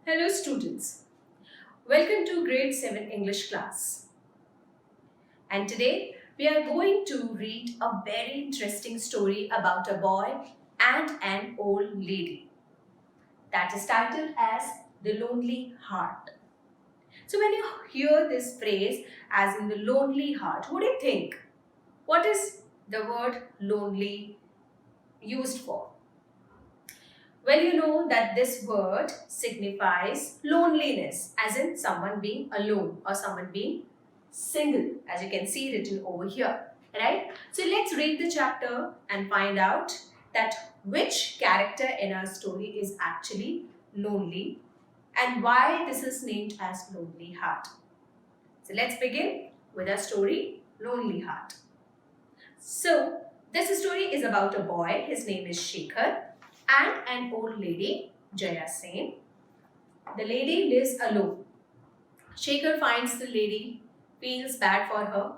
Hello students, welcome to grade 7 English class. And today we are going to read a very interesting story about a boy and an old lady that is titled as The Lonely Heart. So when you hear this phrase as in the lonely heart, what do you think? What is the word lonely used for? Well, you know that this word signifies loneliness, as in someone being alone or someone being single, as you can see written over here, right? So let's read the chapter and find out that which character in our story is actually lonely and why this is named as Lonely Heart. So let's begin with our story, Lonely Heart. So this story is about a boy, his name is Shekhar, and an old lady, Jaya Sen. The lady lives alone. Shekhar finds the lady, feels bad for her,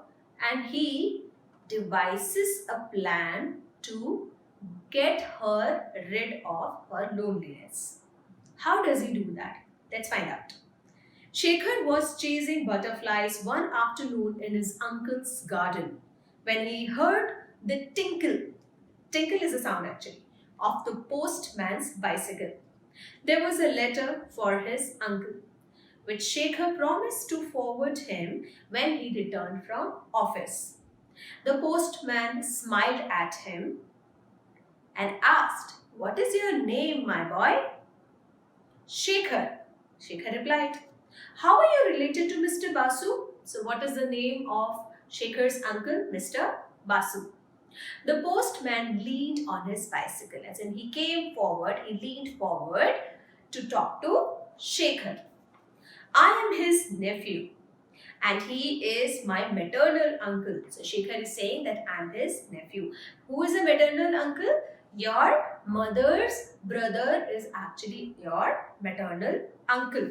and he devises a plan to get her rid of her loneliness. How does he do that? Let's find out. Shekhar was chasing butterflies one afternoon in his uncle's garden when he heard the tinkle is a sound actually, of the postman's bicycle. There was a letter for his uncle, which Shekhar promised to forward him when he returned from office. The postman smiled at him and asked, "What is your name, my boy?" Shekhar. Shekhar replied, "How are you related to Mr. Basu?" So, what is the name of Shekhar's uncle, Mr. Basu? The postman leaned on his bicycle, as in he leaned forward to talk to Shekhar. "I am his nephew and he is my maternal uncle." So Shekhar is saying that I am his nephew. Who is a maternal uncle? Your mother's brother is actually your maternal uncle.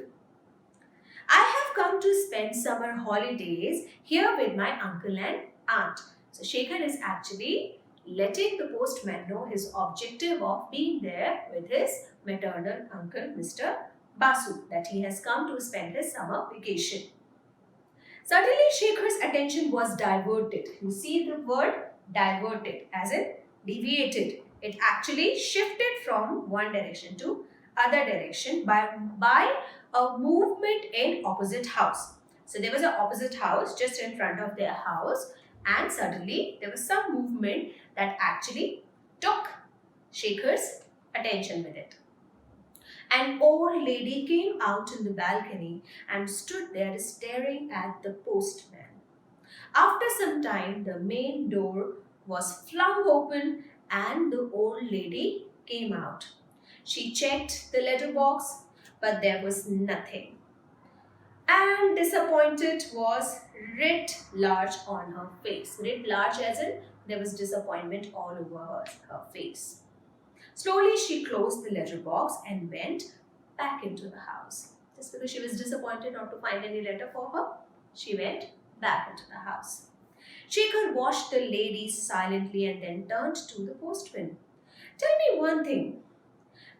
"I have come to spend summer holidays here with my uncle and aunt." So Shekhar is actually letting the postman know his objective of being there with his maternal uncle, Mr. Basu, that he has come to spend his summer vacation. Suddenly, Shekhar's attention was diverted. You see the word diverted, as in deviated. It actually shifted from one direction to other direction by a movement in opposite house. So there was an opposite house just in front of their house, and suddenly there was some movement that actually took Shekhar's attention with it. An old lady came out in the balcony and stood there staring at the postman. After some time, the main door was flung open and the old lady came out. She checked the letterbox, but there was nothing. And disappointed was writ large on her face. Writ large as in there was disappointment all over her face. Slowly she closed the letterbox and went back into the house. Just because she was disappointed not to find any letter for her, she went back into the house. Shekhar watched the lady silently and then turned to the postman. "Tell me one thing.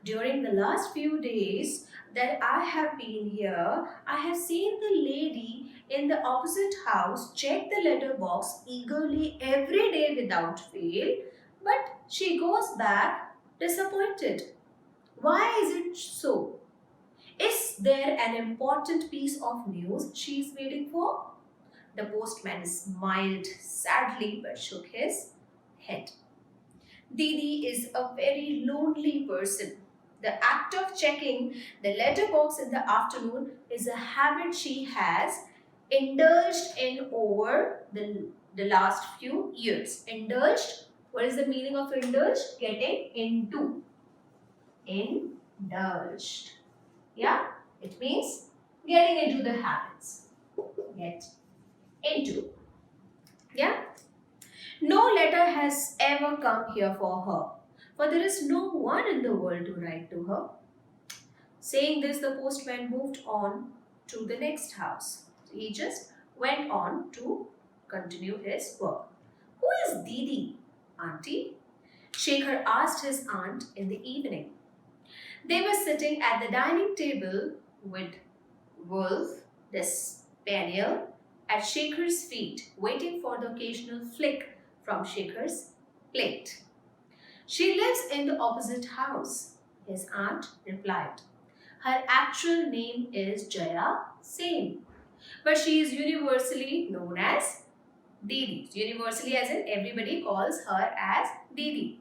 During the last few days that I have been here, I have seen the lady in the opposite house check the letterbox eagerly every day without fail, but she goes back disappointed. Why is it so? Is there an important piece of news she is waiting for?" The postman smiled sadly but shook his head. "Didi is a very lonely person. The act of checking the letterbox in the afternoon is a habit she has indulged in over the last few years." Indulged, what is the meaning of indulged? Getting into. Indulged. Yeah, it means getting into the habits. Get into. Yeah. "No letter has ever come here for her, for there is no one in the world to write to her." Saying this, the postman moved on to the next house. So he just went on to continue his work. "Who is Didi, auntie?" Shekhar asked his aunt in the evening. They were sitting at the dining table with Wolf, the spaniel, at Shekhar's feet, waiting for the occasional flick from Shekhar's plate. She lives in the opposite house, his aunt replied. Her actual name is Jaya Sen, but she is universally known as Didi. Universally, as in everybody calls her as Didi.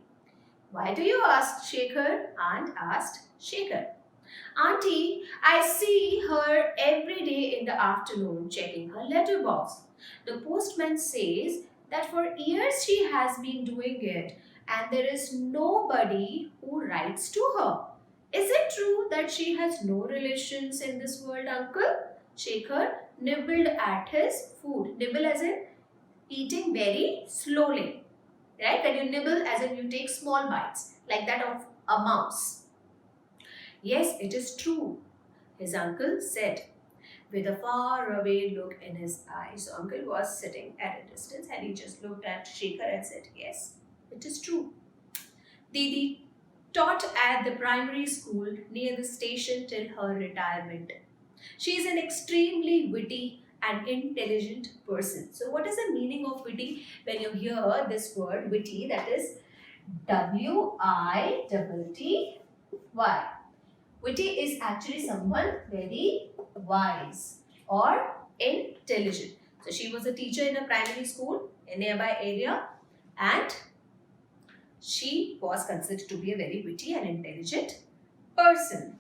Why do you ask, Shekhar? Aunt asked Shekhar. Auntie, I see her every day in the afternoon checking her letterbox. The postman says that for years she has been doing it and there is nobody who writes to her. Is it true that she has no relations in this world, uncle? Shekhar nibbled at his food. Nibble as in eating very slowly. Right? When you nibble as in you take small bites like that of a mouse. Yes, it is true, his uncle said, with a faraway look in his eyes. So uncle was sitting at a distance and he just looked at Shekhar and said, yes, it is true. Didi taught at the primary school near the station till her retirement. She is an extremely witty and intelligent person. So what is the meaning of witty? When you hear this word witty, that is W-I-T-T-Y. Witty is actually someone very wise or intelligent. So she was a teacher in a primary school in a nearby area and she was considered to be a very witty and intelligent person.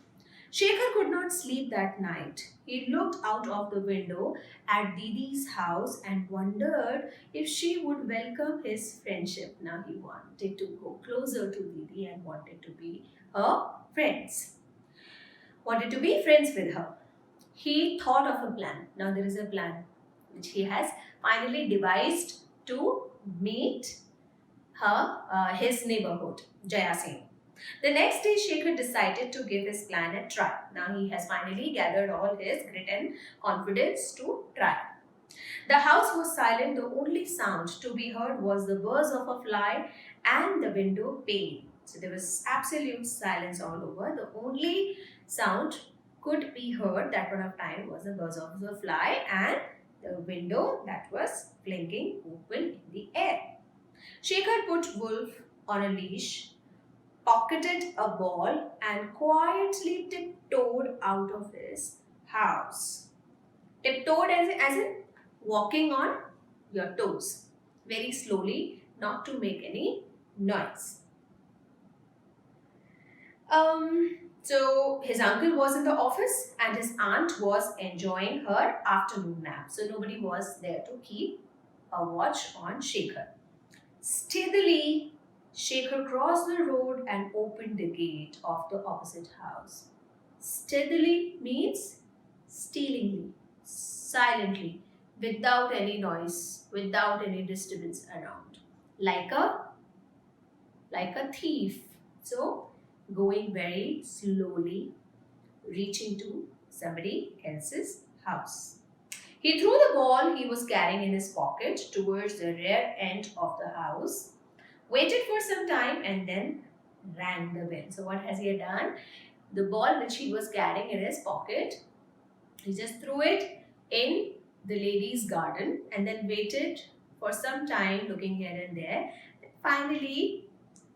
Shekhar could not sleep that night. He looked out of the window at Didi's house and wondered if she would welcome his friendship. Now he wanted to go closer to Didi and wanted to be her friends. Wanted to be friends with her. He thought of a plan. Now there is a plan which he has finally devised to meet his neighborhood, Jaya Sen. The next day, Shekhar decided to give his plan a try. Now he has finally gathered all his grit and confidence to try. The house was silent. The only sound to be heard was the buzz of a fly and the window pane. So there was absolute silence all over. The only sound could be heard that point of time was the buzz of the fly and the window that was blinking open in the air. Shekhar put Wolf on a leash, pocketed a ball, and quietly tiptoed out of his house. Tiptoed as in walking on your toes, very slowly, not to make any noise. So his uncle was in the office and his aunt was enjoying her afternoon nap. So nobody was there to keep a watch on Shekhar. Steadily, Shekhar crossed the road and opened the gate of the opposite house. Steadily means stealingly, silently, without any noise, without any disturbance around. Like a thief. So going very slowly, reaching to somebody else's house. He threw the ball he was carrying in his pocket towards the rear end of the house, waited for some time, and then rang the bell. So, what has he done? The ball which he was carrying in his pocket, he just threw it in the lady's garden and then waited for some time, looking here and there. And finally,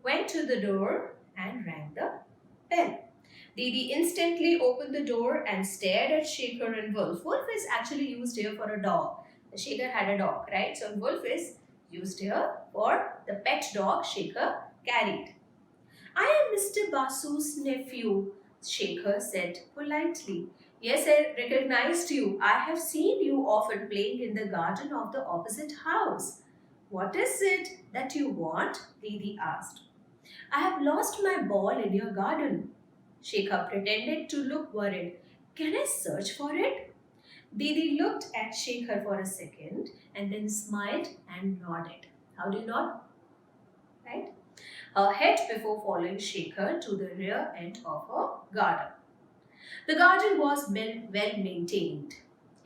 went to the door and rang the bell. Didi instantly opened the door and stared at Shekhar and Wolf. Wolf is actually used here for a dog. Shekhar had a dog, right? So Wolf is used here for the pet dog Shekhar carried. I am Mr. Basu's nephew, Shekhar said politely. Yes, I recognized you. I have seen you often playing in the garden of the opposite house. What is it that you want? Didi asked. I have lost my ball in your garden. Shekhar pretended to look worried. Can I search for it? Didi looked at Shekhar for a second and then smiled and nodded. How do you nod? Right? Her head before following Shekhar to the rear end of her garden. The garden was well maintained.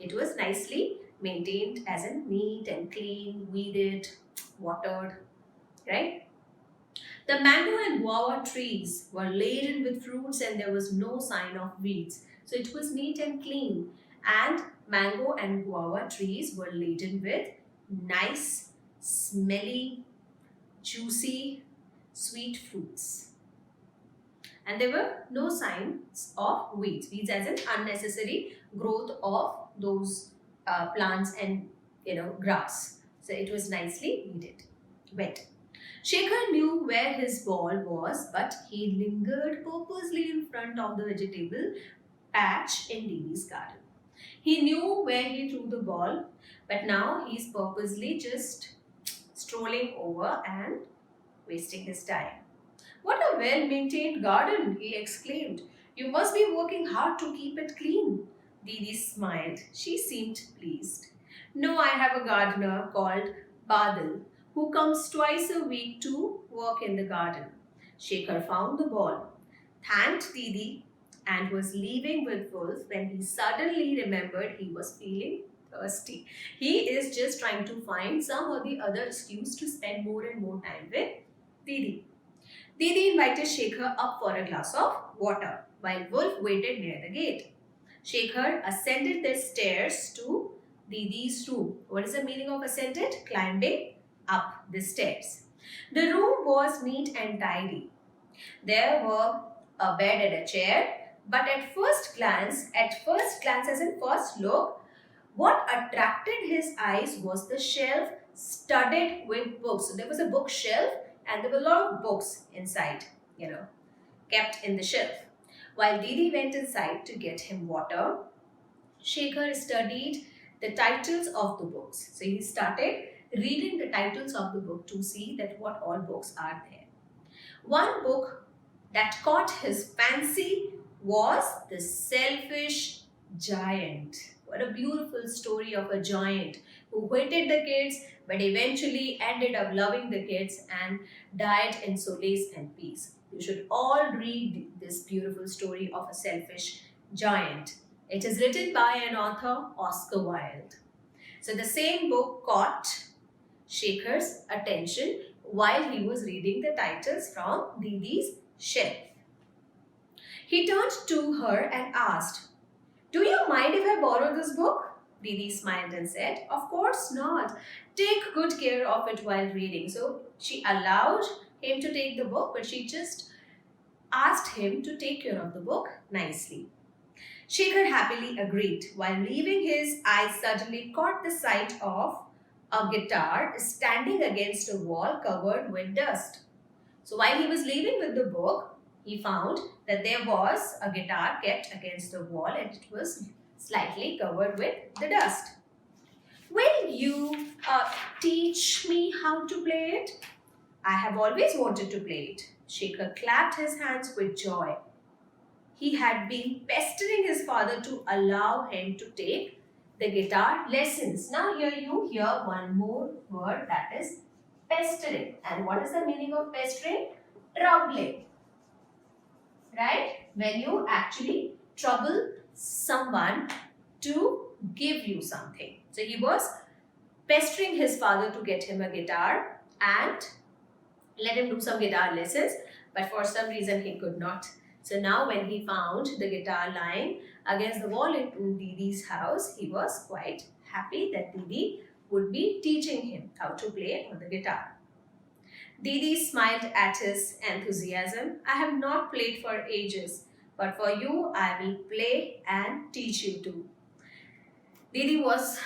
It was nicely maintained, as in neat and clean, weeded, watered, right? The mango and guava trees were laden with fruits and there was no sign of weeds. So it was neat and clean, and mango and guava trees were laden with nice, smelly, juicy, sweet fruits. And there were no signs of weeds. Weeds as an unnecessary growth of those plants and grass. So it was nicely weeded, wet. Shekhar knew where his ball was, but he lingered purposely in front of the vegetable patch in Dini's garden. He knew where he threw the ball, but now he's purposely just strolling over and wasting his time. What a well maintained garden, he exclaimed. You must be working hard to keep it clean. Didi smiled. She seemed pleased. No, I have a gardener called Badal who comes twice a week to work in the garden. Shekhar found the ball, thanked Didi, and was leaving with Wolf when he suddenly remembered he was feeling thirsty. He is just trying to find some or the other excuse to spend more and more time with Didi. Didi invited Shekhar up for a glass of water while Wolf waited near the gate. Shekhar ascended the stairs to Didi's room. What is the meaning of ascended? Climbing up the stairs. The room was neat and tidy. There were a bed and a chair, but at first glance as in first look, what attracted his eyes was the shelf studded with books. So there was a bookshelf and there were a lot of books inside, kept in the shelf. While Didi went inside to get him water, Shekhar studied the titles of the books. So he started reading the titles of the book to see that what all books are there. One book that caught his fancy was The Selfish Giant. What a beautiful story of a giant who hated the kids but eventually ended up loving the kids and died in solace and peace. You should all read this beautiful story of a selfish giant. It is written by an author, Oscar Wilde. So the same book caught Shekhar's attention while he was reading the titles from Didi's shelf. He turned to her and asked, "Do you mind if I borrow this book?" Didi smiled and said, "Of course not. Take good care of it while reading." So she allowed him to take the book, but she just asked him to take care of the book nicely. Shekhar happily agreed. While leaving, his eyes suddenly caught the sight of a guitar standing against a wall covered with dust. So while he was leaving with the book, he found that there was a guitar kept against the wall and it was slightly covered with the dust. "Will you teach me how to play it?" "I have always wanted to play it." Shekhar clapped his hands with joy. He had been pestering his father to allow him to take the guitar lessons. Now here you hear one more word, that is pestering. And what is the meaning of pestering? Troubling. Right? When you actually trouble someone to give you something. So he was pestering his father to get him a guitar and let him do some guitar lessons, but for some reason he could not. So now when he found the guitar lying against the wall in Didi's house, he was quite happy that Didi would be teaching him how to play on the guitar. Didi smiled at his enthusiasm. "I have not played for ages, but for you I will play and teach you too." Didi was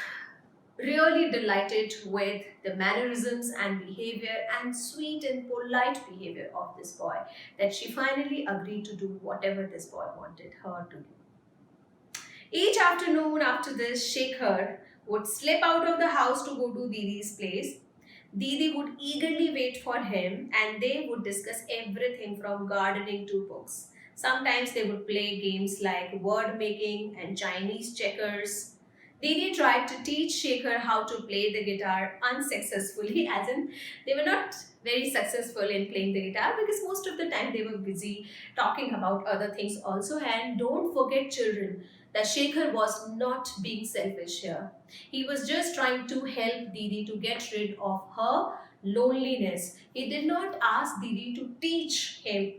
really delighted with the mannerisms and behavior and sweet and polite behavior of this boy that she finally agreed to do whatever this boy wanted her to do. Each afternoon after this, Shekhar would slip out of the house to go to Didi's place. Didi would eagerly wait for him and they would discuss everything from gardening to books. Sometimes they would play games like word making and Chinese checkers. Didi tried to teach Shekhar how to play the guitar unsuccessfully, as in they were not very successful in playing the guitar because most of the time they were busy talking about other things also. And don't forget, children, that Shekhar was not being selfish here. He was just trying to help Didi to get rid of her loneliness. He did not ask Didi to teach him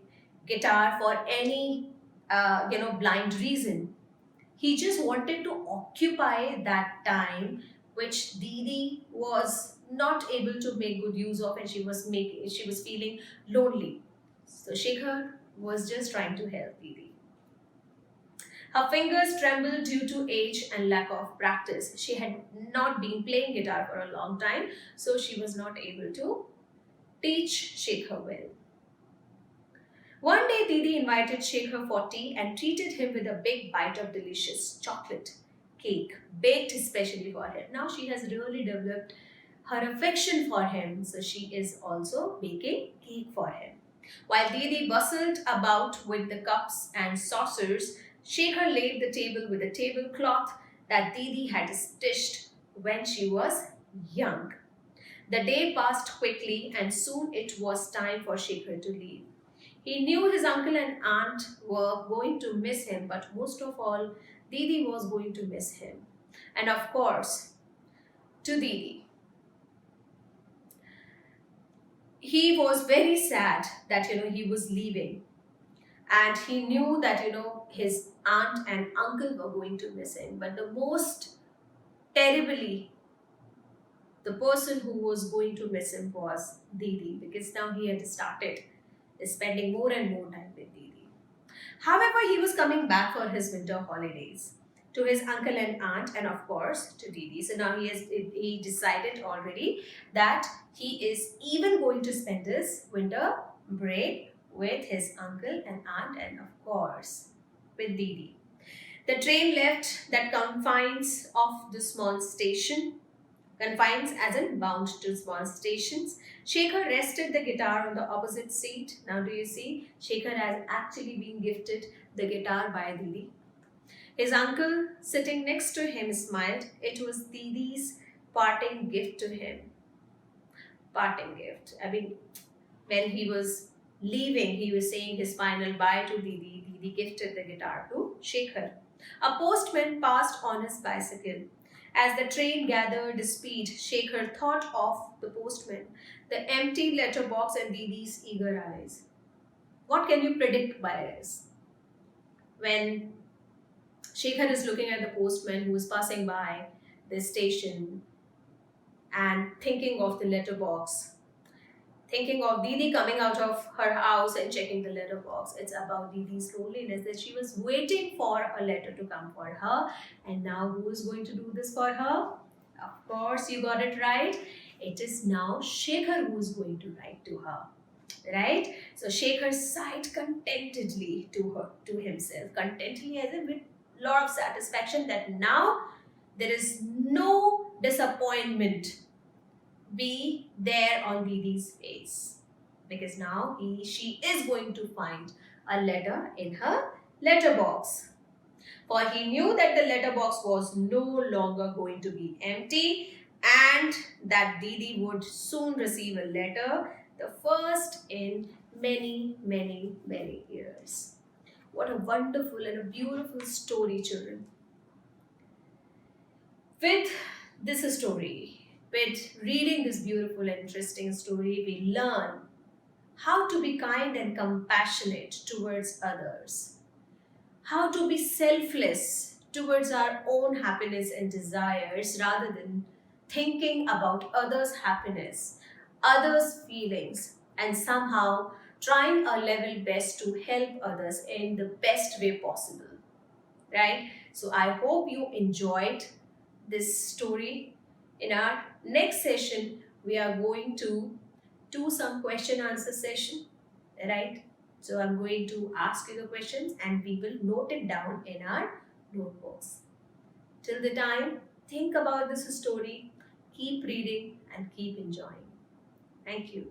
guitar for any blind reason. He just wanted to occupy that time which Didi was not able to make good use of, and she was feeling lonely. So Shekhar was just trying to help Didi. Her fingers trembled due to age and lack of practice. She had not been playing guitar for a long time, so she was not able to teach Shekhar well. One day, Didi invited Shekhar for tea and treated him with a big bite of delicious chocolate cake, baked especially for him. Now she has really developed her affection for him, so she is also baking cake for him. While Didi bustled about with the cups and saucers, Shekhar laid the table with a tablecloth that Didi had stitched when she was young. The day passed quickly, and soon it was time for Shekhar to leave. He knew his uncle and aunt were going to miss him, but most of all, Didi was going to miss him. And of course, to Didi, he was very sad that he was leaving, and he knew that his aunt and uncle were going to miss him. But the most terribly, the person who was going to miss him was Didi, because now he had started spending more and more time with Didi. However, he was coming back for his winter holidays to his uncle and aunt, and of course to Didi. So now he decided already that he is even going to spend his winter break with his uncle and aunt, and of course with Didi. The train left that confines of the small station. Confines as in bound to small stations. Shekhar rested the guitar on the opposite seat. Now, do you see? Shekhar has actually been gifted the guitar by Didi. His uncle sitting next to him smiled. It was Didi's parting gift to him. Parting gift. I mean, when he was leaving, he was saying his final bye to Didi. Didi gifted the guitar to Shekhar. A postman passed on his bicycle. As the train gathered speed, Shekhar thought of the postman, the empty letterbox, and Didi's eager eyes. What can you predict by this? When Shekhar is looking at the postman who is passing by the station and thinking of the letterbox, thinking of Didi coming out of her house and checking the letterbox. It's about Didi's loneliness, that she was waiting for a letter to come for her. And now who is going to do this for her? Of course, you got it right. It is now Shekhar who is going to write to her. Right? So Shekhar sighed contentedly to himself. Contentedly as in with lot of satisfaction that now there is no disappointment be there on Didi's face, because now she is going to find a letter in her letterbox. For he knew that the letterbox was no longer going to be empty, and that Didi would soon receive a letter, the first in many, many, many years. What a wonderful and a beautiful story, children. With this story, with reading this beautiful and interesting story, we learn how to be kind and compassionate towards others, how to be selfless towards our own happiness and desires rather than thinking about others' happiness, others' feelings, and somehow trying our level best to help others in the best way possible. Right? So I hope you enjoyed this story. In our next session, we are going to do some question answer session, right? So I'm going to ask you the questions and we will note it down in our notebooks. Till the time, think about this story, keep reading and keep enjoying. Thank you.